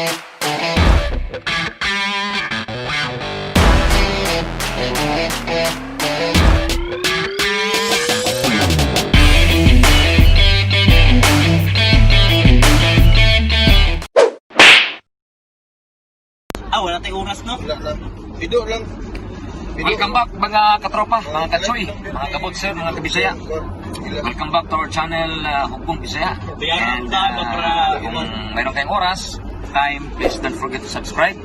Wala tayong oras, no? Wala lang. Video lang. Welcome back mga katropa, mga katsoy, mga kabutser, mga kabisaya. Welcome back to our channel, Hukbong Bisaya. And kung mayroon kayong oras, time, please don't forget to subscribe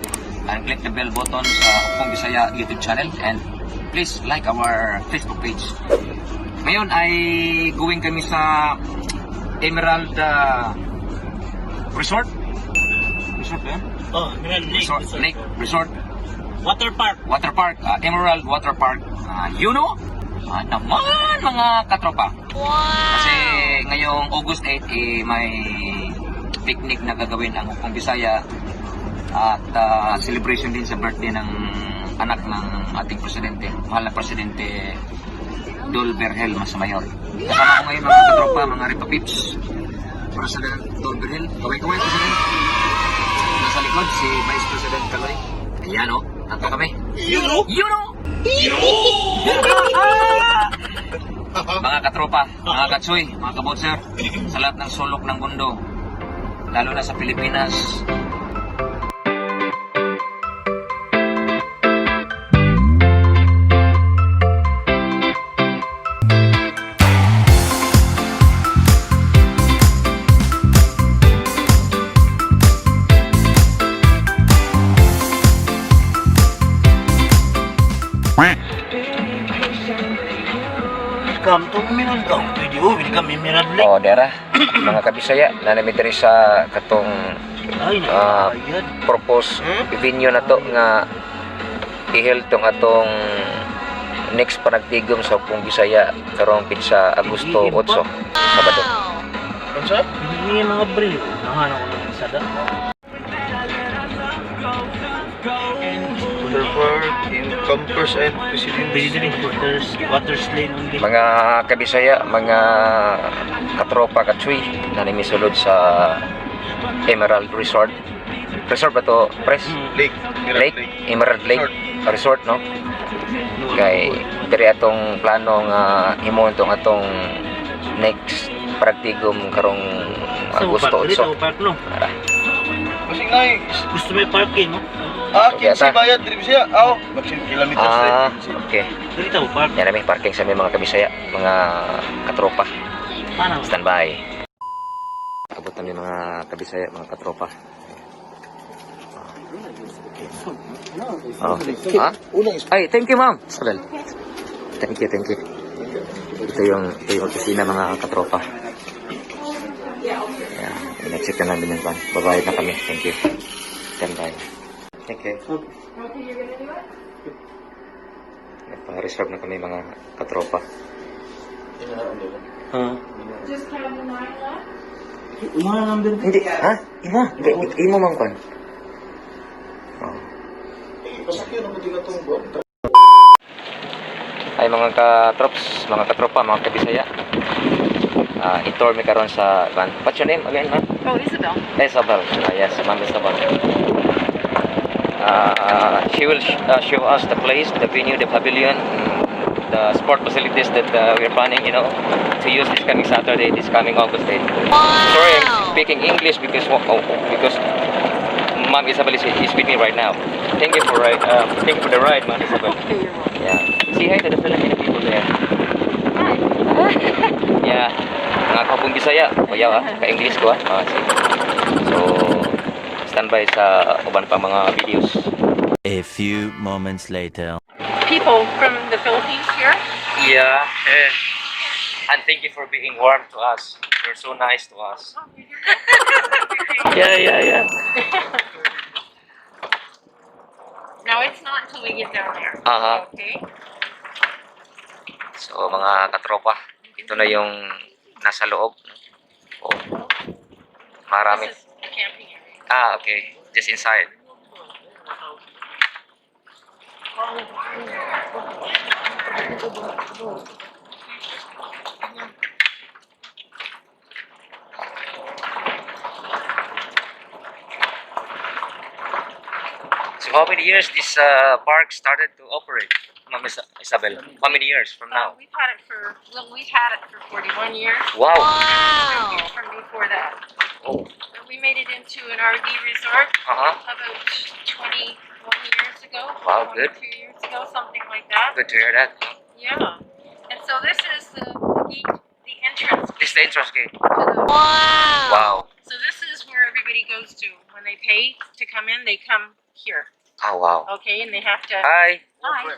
and click the bell button sa Hukbong Bisaya YouTube channel. And please like our Facebook page. Ngayon ay going kami sa Emerald Resort. Resort ba yan? Oh, Emerald Lake. Lake Resort. Water Park. Emerald Water Park. You know? Naman mga katropa. Wow! Kasi ngayong August 8, may picnic na gagawin ang Hukbong Bisaya at celebration din sa birthday ng anak ng ating presidente, mahal na presidente Dol Berhel Masamayor. Kasama ko ngayon mga katropa, mga Ripa Pips. President Dol Berhel. Kaway-kaway president. Nasa likod si Vice President Kaloy. Ayan o, tanto kami. You know? Mga katropa, mga katsoy, mga kabotser, sa lahat ng sulok ng mundo, lalo na sa Pilipinas. Welcome to Emerald Video. Welcome Emerald Lake. O, dera, mga kabisaya, nanami diri sa katong propose venue na to nga i-held tong atong next panagtigom sa Hukbong Bisaya karong pizza Agosto 8, Sabado. Konsa? Hindi mga brill. Nahanap ko ng sada. Park in campers and President Water Lane only. Mga kabisaya, mga katropa, katsoy, nanami sulod sa Emerald Resort. Resort ba to, Pres? Lake. Emerald Lake Resort, no? Kay diri atong plano nga himon tong atong next paragtigom karong Agosto 8. Dito park no. Kasi nga Gusto may parking no. Kinsi bayad diri siya. Maximum kilometers. Okay. Dito park. Yan namin parking sa mga kabisaya, mga katropa. Standby. Abot namin mga kabisaya, mga katropa. Ay, thank you ma'am. Sabel. Thank you. Ito yung opisina mga katropa. Yan, in-exit na namin yung van. Babayad na kami. Thank you. Standby. Okay. Pa-reserve na kami mga katropa. Just have the 9 left? Umana number. Hindi, ha? Imo mang kon. Ay mga katrops, mga katropa, mga kabisaya. I-tour me karon sa van. What's your name again, ma'am? Oh, Isabel. Isabel. Yes, ma'am Isabel. She will show us the place, the venue, the pavilion, the sport facilities that we're planning, to use this coming Saturday, this coming August 8. Wow. Sorry, I'm speaking English because Ma'am Isabel is with me right now. Thank you for the ride, Ma'am Isabel. Yeah. Say hi to the Filipino people there. Hi. Yeah. Mga Hukbong Bisaya, bayaw ka-English ko So, standby sa uban pa mga videos. A few moments later. People from the Philippines here? Yeah. And thank you for being warm to us. You're so nice to us. Yeah. No, it's not until we get down there. Okay? So, mga katropa, ito na yung nasa loob. Marami. This is the camping area. Okay. Just inside. How many years this park started to operate, Ma'am Isabel? How many years from now? We've had it for 41 years. Wow. From before that. Oh. We made it into an RV resort Uh-huh. about 21 years ago. Wow, good. 22 years ago, something like that. Good to hear that. Yeah. And so this is the gate, the entrance This is the entrance gate. to the... Wow. So this is where everybody goes to. When they pay to come in, they come here. Oh, wow. Okay, and they have to... Hi. Hi.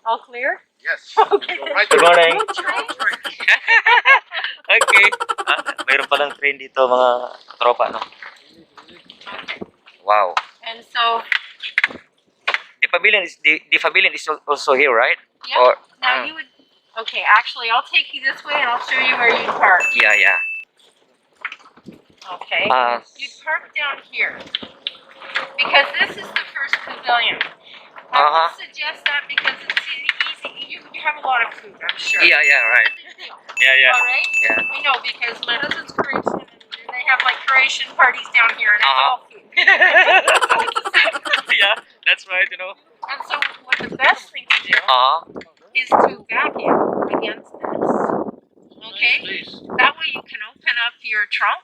All clear? Yes. Okay. Good morning. Train? Okay. Mayroon palang train dito, mga tropa, no? Okay. Wow. And so, The pavilion is also here, right? yeah. Or, Now you would... Okay, actually, I'll take you this way and I'll show you where you park. yeah, yeah. Okay. You'd park down here. Because this is the first pavilion. I would suggest that because it's easy. You have a lot of food, I'm sure. Yeah, yeah, right. Yeah, yeah. All right? Yeah. I know because my husband's Croatian and they have like Croatian parties down here and it's all food. Yeah, that's right, you know. And so what the best thing to do is to back in against this. Okay? That way you can open up your trunk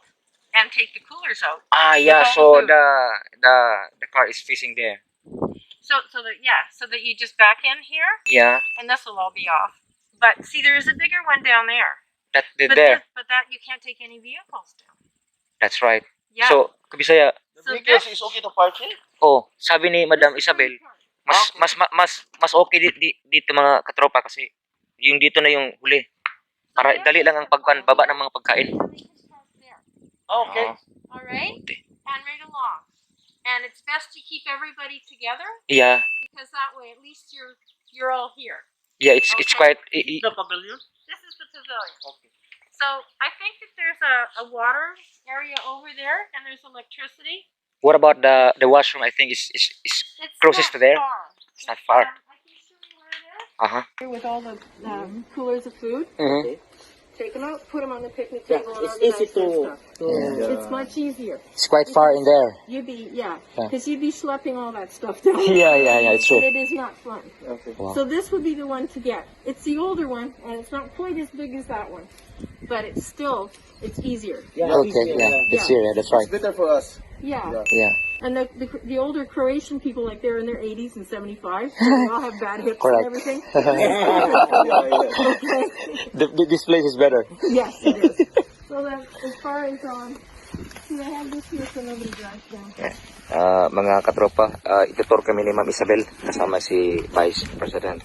and take the coolers out. Yeah, With all so the food. the car is facing there. So that you just back in here Yeah. and this will all be off. But see, there is a bigger one down there. But There. that you can't take any vehicles down. That's right. Yeah. So, kabisaya, The So biggest this- is okay to park here? oh, sabi ni Madam Isabel, mas okay dito mga katropa kasi yung dito na yung huli. Para dali lang ang baba ng mga pagkain. Okay. All right, and right along. And it's best to keep everybody together Yeah. because that way at least you're all here. Yeah, it's Okay. quite The pavilion? This is the pavilion. Okay. So I think that there's a water area over there and there's electricity. What about the washroom? I think is It's closest to not there. far. It's not far. I can show you where it is. Here with all the coolers of food. Mhm. Take them out, put them on the picnic table. It's easy to It's much easier. It's quite far in there. You'd be, Yeah. because you'd be schlepping all that stuff down. Yeah, it's true. But it is not fun. Okay. Wow. So this would be the one to get. It's the older one, and it's not quite as big as that one, but it's easier. Yeah, Okay, easier, yeah, it's here. Yeah, that's right. It's better for us. Yeah. Yeah. And the older Croatian people, like they're in their 80s and 75, so they all have bad hips Correct. and everything. Okay. This place is better. Yes, it is. So that as far as see, I have this here so nobody drives down. Mga katropa, itutur kami ni Ma'am Isabel kasama si Vice President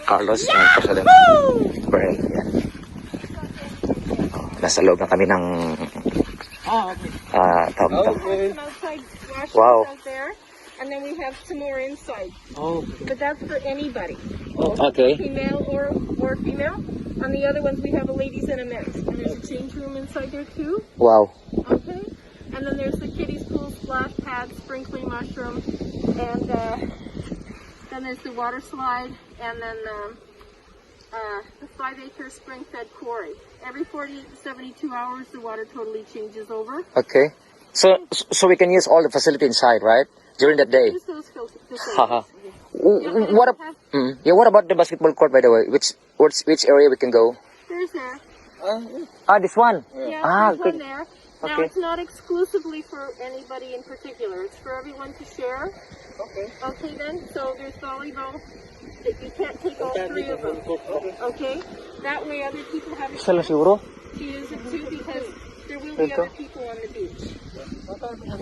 Carlos and President Beren. Yan. Nasa loob na kami ng tawag nito. Okay. Some outside washrooms Wow. out there, and then we have some more inside. Oh, But that's for anybody, Okay. female or female. On the other ones, we have a ladies and a men's. And there's a change room inside there too. Wow. Okay. And then there's the kiddies pool, splash pad, sprinkling mushroom, and then there's the water slide, and then the 5-acre spring-fed quarry. Every 48 to 72 hours, the water totally changes over. Okay. So we can use all the facility inside, right? During that day. Use those Haha. facilities. What yeah, what about the basketball court, by the way? Which area we can go? There's there. This one. Yeah, there's good. one there. Now, Okay. it's not exclusively for anybody in particular. It's for everyone to share. Okay. Okay, then. So there's volleyball. You can't take all three of them. Okay? That way other people have a Sala chance siguro. to use it too because there will be other people on the beach.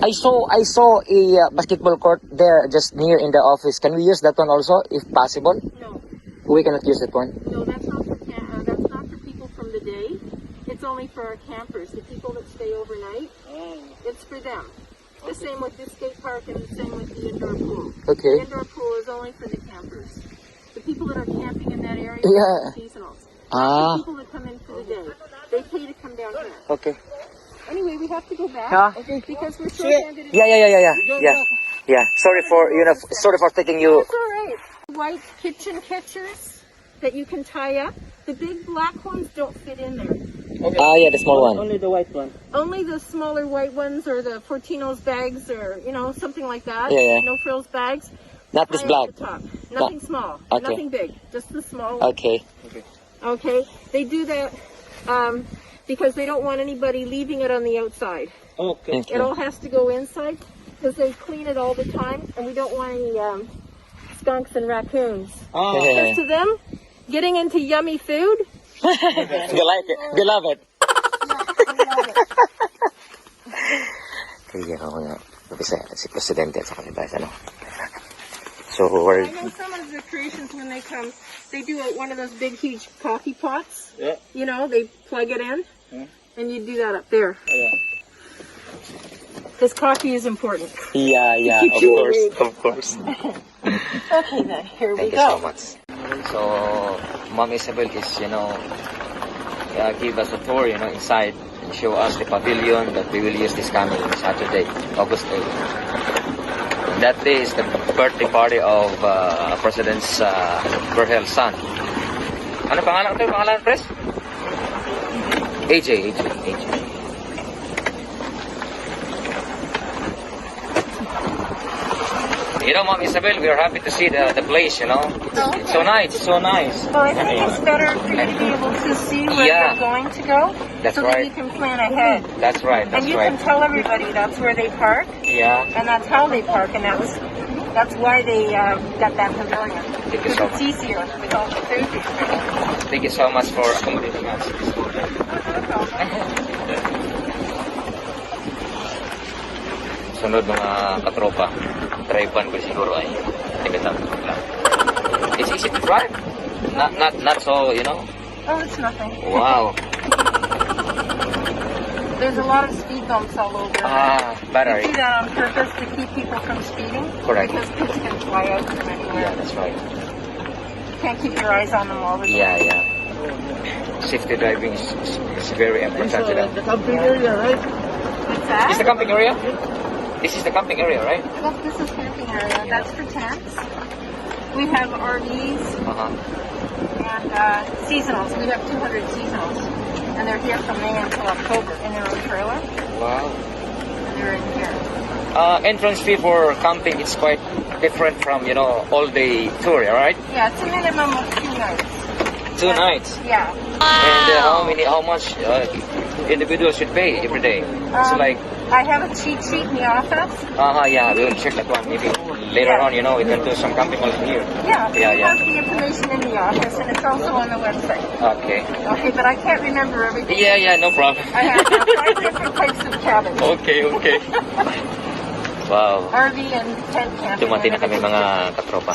I saw a basketball court there just near in the office. Can we use that one also, if possible? No. We cannot use that one. No, that's not for that's not for people from the day. It's only for our campers, the people that stay overnight. It's for them. The same with the skate park and the same with the indoor pool. Okay. The indoor pool is only for the campers. The people that are camping in that area Yeah. are seasonals. Ah. The people that come in for the day, they pay to come down here. Okay. Anyway, we have to go back Yeah. because we're short-handed. Yeah. Sorry for taking you. That's all right. White kitchen catchers that you can tie up. The big black ones don't fit in there. Yeah, the small one. Only the white one. Only the smaller white ones or the Fortino's bags or, you know, something like that. Yeah, yeah. No frills bags. Not this High black. at the top. Nothing small. Okay. Nothing big. Just the small one. Okay. Okay. They do that because they don't want anybody leaving it on the outside. Okay. It all has to go inside because they clean it all the time and we don't want any skunks and raccoons. Oh. Because to them, getting into yummy food, They like it. They love it. Kaya ako nga. Si Presidente at saka si Vice, ano? So, we're... I know some of the creations when they come, they do one of those big, huge coffee pots. Yeah. You know, they plug it in, and you do that up there. Yeah. Because coffee is important. Yeah, of course. Okay then, here we Thank you so go. much. So, Ma'am Isabel is, give us a tour, inside and show us the pavilion that we will use this coming Saturday, August 8th. And that day is the birthday party of President Berhel's son. Ano pangalan ito? Pangalan, Pres? AJ. Ma'am Isabel, we are happy to see the place, It's so nice, so nice. Well, I think it's better for you to be able to see where you're going to go, That's so right. that you can plan ahead. That's right, And you can tell everybody that's where they park, Yeah, and that's how they park, and that's why they got that pavilion. Thank you Because so it's easier with all the food. thank you so much for accommodating us. Sunod mga katropa, drive-ban ko siguro ay tigitan lang. It's easy to drive. Not so, Oh, it's nothing. Wow. There's a lot of speed bumps all over. They Battery. do that on purpose to keep people from speeding. Correct. Because kids can fly out from anywhere. Yeah, that's right. You can't keep your eyes on them all the time. Yeah. Safety driving is very important to them. The camping area, right? What's that? Is this the camping area? This is the camping area, right? Look, this is camping area. That's for tents. We have RVs and seasonals. We have 200 seasonals. And they're here from May until October in their own trailer. Wow. And they're in here. Entrance fee for camping is quite different from, all-day tour, right? Yeah, it's a minimum of 2 nights. 2 nights. Yeah. And how much individuals should pay every day? It's like, I have a cheat sheet in the office. yeah, we will check that one. Maybe later on, we can do some camping while here. Yeah, we Yeah. have the information in the office, and it's also on the website. Okay. Okay, but I can't remember everything. Yeah, no problem. I have 5 different types of cabins. Okay. Wow. RV and tent camping. Dumati na kami mga katropa.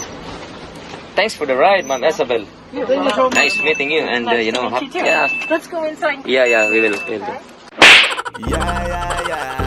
Thanks for the ride, Ma'am Isabel. You're welcome. Nice meeting you, and Nice to meet you too. yeah, Let's go inside. we will. Okay. Yeah.